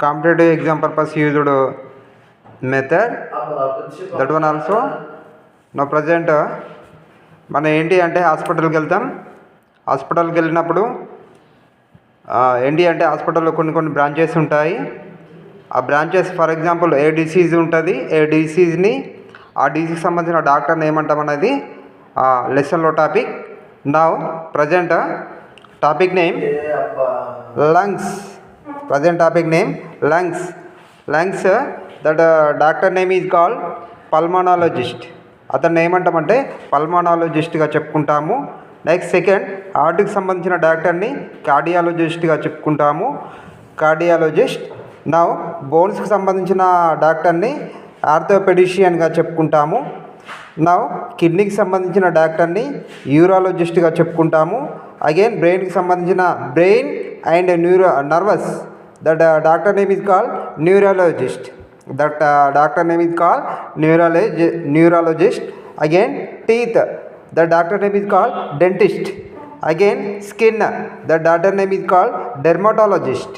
competitive exam purpose used method, that one also. Now present మన ఏంటి అంటే హాస్పిటల్కి వెళ్తాం. హాస్పిటల్కి వెళ్ళినప్పుడు ఏంటి అంటే హాస్పిటల్లో కొన్ని బ్రాంచెస్ ఉంటాయి. ఆ branches for example A disease ఉంటుంది, ఏ డిసీజ్ని ఆ డిసీజ్కి సంబంధించిన డాక్టర్ని ఏమంటాం అనేది లెసన్లో topic. Now present topic name lungs. Present topic name lungs. Lungs that doctor name is called pulmonologist. అతన్ని ఏమంటామంటే పల్మనాలజిస్ట్గా చెప్పుకుంటాము. నెక్స్ట్ సెకండ్ హార్ట్కి సంబంధించిన డాక్టర్ని కార్డియాలజిస్ట్గా చెప్పుకుంటాము, కార్డియాలజిస్ట్. నౌ బోన్స్కి సంబంధించిన డాక్టర్ని ఆర్థోపెడిషియన్గా చెప్పుకుంటాము. నౌ కిడ్నీకి సంబంధించిన డాక్టర్ని యూరాలజిస్ట్గా చెప్పుకుంటాము. అగైన్ బ్రెయిన్కి సంబంధించిన brain and nervous that doctor name is called neurologist. that doctor name is called neurologist. Again teeth, the doctor name is called dentist. Again skin, the doctor name is called dermatologist.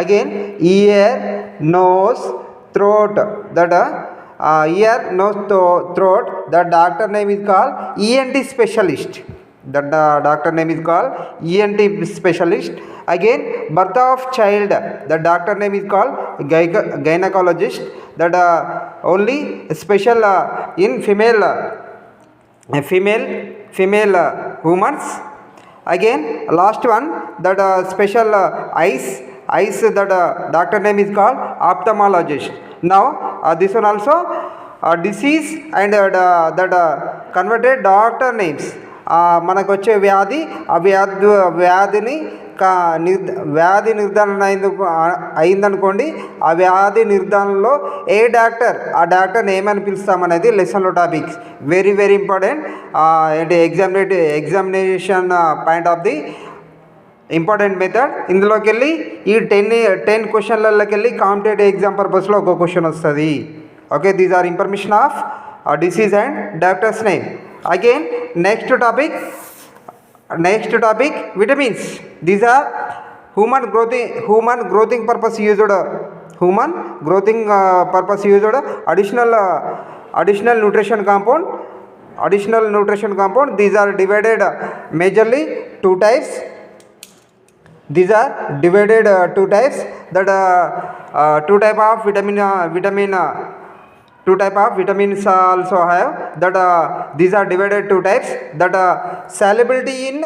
Again ear, nose, throat, that ear, nose, throat, the doctor name is called ENT specialist. That doctor name is called ENT specialist. Again birth of child, the doctor name is called gynecologist. That only special in female humans. Again last one, that special eyes, that doctor name is called ophthalmologist. Now this one also disease and that converted doctor names. మనకు వచ్చే వ్యాధి, ఆ వ్యాధిని వ్యాధి నిర్ధారణ అయిందనుకోండి, ఆ వ్యాధి నిర్ధారణలో ఏ డాక్టర్, ఆ డాక్టర్ని ఏమని పిలుస్తామనేది లెసన్లో టాపిక్స్. Very very important. ఏంటి examination point of the important method. ఇందులోకి వెళ్ళి ఈ 10 క్వశ్చన్లలోకి వెళ్ళి కాంపిటేటివ్ ఎగ్జామ్ పర్పస్లో ఒక క్వశ్చన్ వస్తుంది. Okay, these or information of disease and doctors name. Again next topic vitamins. These are human growthing purpose used additional nutrition compound. These are divided majorly two types. That two type of two type of vitamins also have. That these are divided two types. That solubility in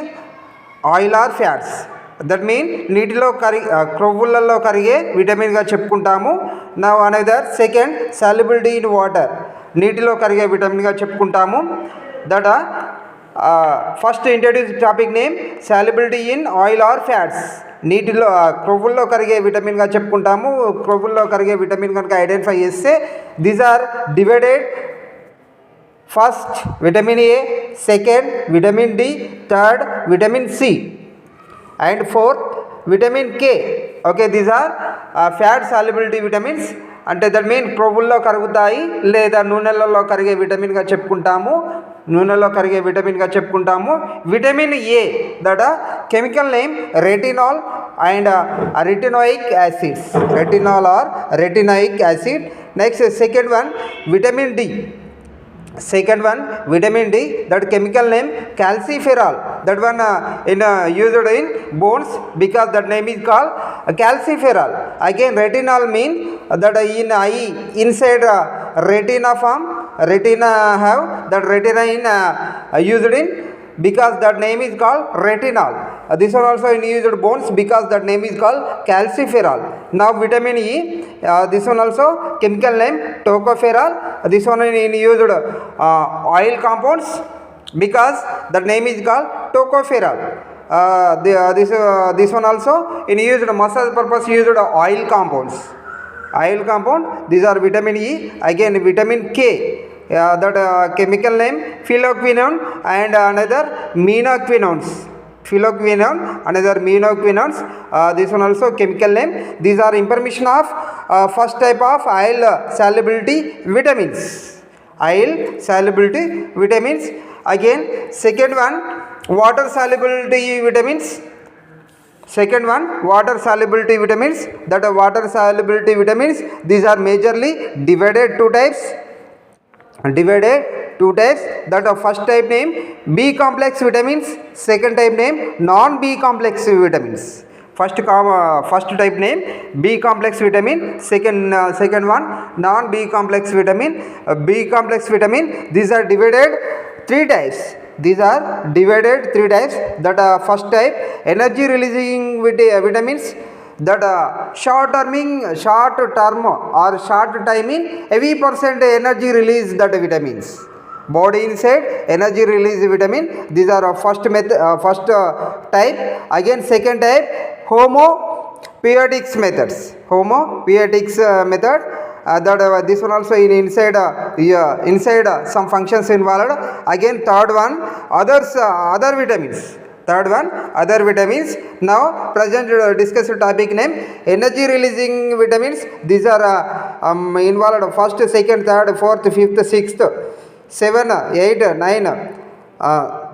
oil or fats, that mean నీటిలో క్రొవ్వులలో కరిగే విటమిన్గా చెప్పుకుంటాము. Now another second solubility in water, నీటిలో కరిగే విటమిన్గా చెప్పుకుంటాము. That first introduce topic name solubility in oil or fats. నీటిలో క్రొవ్వుల్లో కరిగే విటమిన్గా చెప్పుకుంటాము. క్రొవ్వుల్లో కరిగే విటమిన్ కనుక ఐడెంటిఫై చేస్తే these are divided. First vitamin A, second vitamin D, third vitamin C and fourth vitamin K. Okay, these are fat solubility vitamins. అంటే that mean క్రొవ్వుల్లో కరుగుతాయి లేదా నూనెలలో కరిగే విటమిన్గా చెప్పుకుంటాము. Vitamin A, that chemical name retinol and retinoic acid. Next second one vitamin D. That chemical name calciferol. That one used in bones because that name is called calciferol. Again retinol mean that in eye inside retina form, retina have that retina in used in because that name is called retinol. This one also in used bones because that name is called calciferol. Now vitamin E, this one also chemical name tocopherol. This one in used oil compounds because that name is called tocopherol. This one also in used massage purpose used oil compound. These are vitamin E. Again vitamin K, that chemical name phylloquinone and another minoquinones. This one also chemical name. These are information of first type of oil solubility vitamins. Again second one water solubility vitamins. Second one, water solubility vitamins. That are water solubility vitamins. These are majorly divided two types. That are first type name B complex vitamins. Second type name non B complex vitamins. First type name B complex vitamin. Second one non B complex vitamin. B complex vitamin. These are divided three types. That first type energy releasing vitamins. That short term or short timing heavy percent energy release that vitamins. Body inside energy release vitamin. These are first type. Again second type homeopathics methods. Method. This one also in inside some functions involved. Again third one other vitamins. Now present discuss topic name energy releasing vitamins. These are involved first, second, third, fourth, fifth, sixth, 7, 8, 9.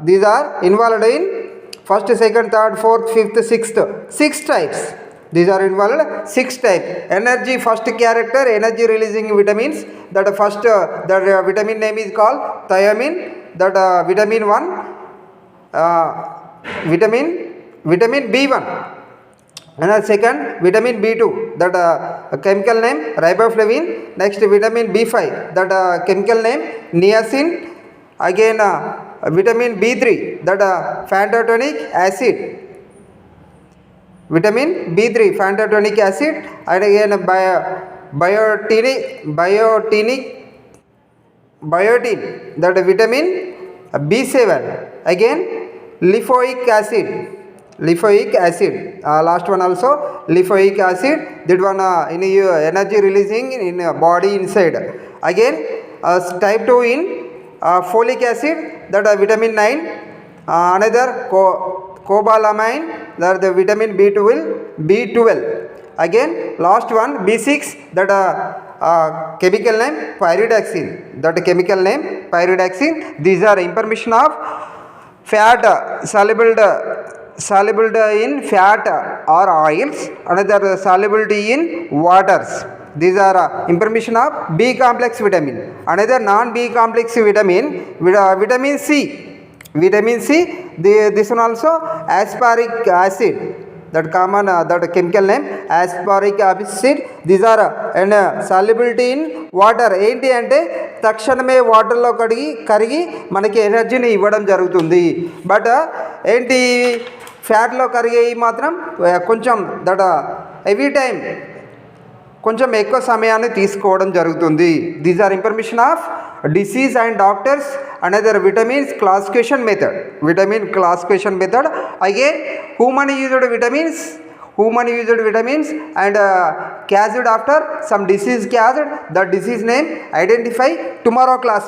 These are involved in first, second, third, fourth, fifth, sixth. 6 types. These are involved 6 types. Energy first character energy releasing vitamins. That first vitamin name is called thiamine. That vitamin 1 vitamin B1. And second vitamin B2. That chemical name riboflavin. Next vitamin B5. That chemical name niacin. Again vitamin B3. That pantotenic acid. Vitamin B3 pantotenic acid. And again biotin. That vitamin B7. Again lipoic acid. Last one also lipoic acid. That one in energy releasing in body inside. Again type 2 in folic acid. That vitamin 9. Another cobalamin. That the vitamin B12. Again last one B6. That chemical name pyridoxine. These are information of fat soluble in fat or oils. Another solubility in waters. These are information of B complex vitamin. Another non B complex vitamin vitamin C. This one also aspartic acid. That common that chemical name aspartic acid. These are and solubility in water. ఏంటి అంటే తక్షణమే వాటర్లో కరిగి మనకి ఎనర్జీని ఇవ్వడం జరుగుతుంది. But ఏంటి ఫ్యాట్లో కరిగేవి మాత్రం కొంచెం దట్ ఎవ్రీ టైం కొంచెం ఎక్కువ సమయాన్ని తీసుకోవడం జరుగుతుంది. These or information of disease and doctors. Another vitamins classification method. Again human used vitamins and caused after some disease caused. The disease name identify tomorrow class.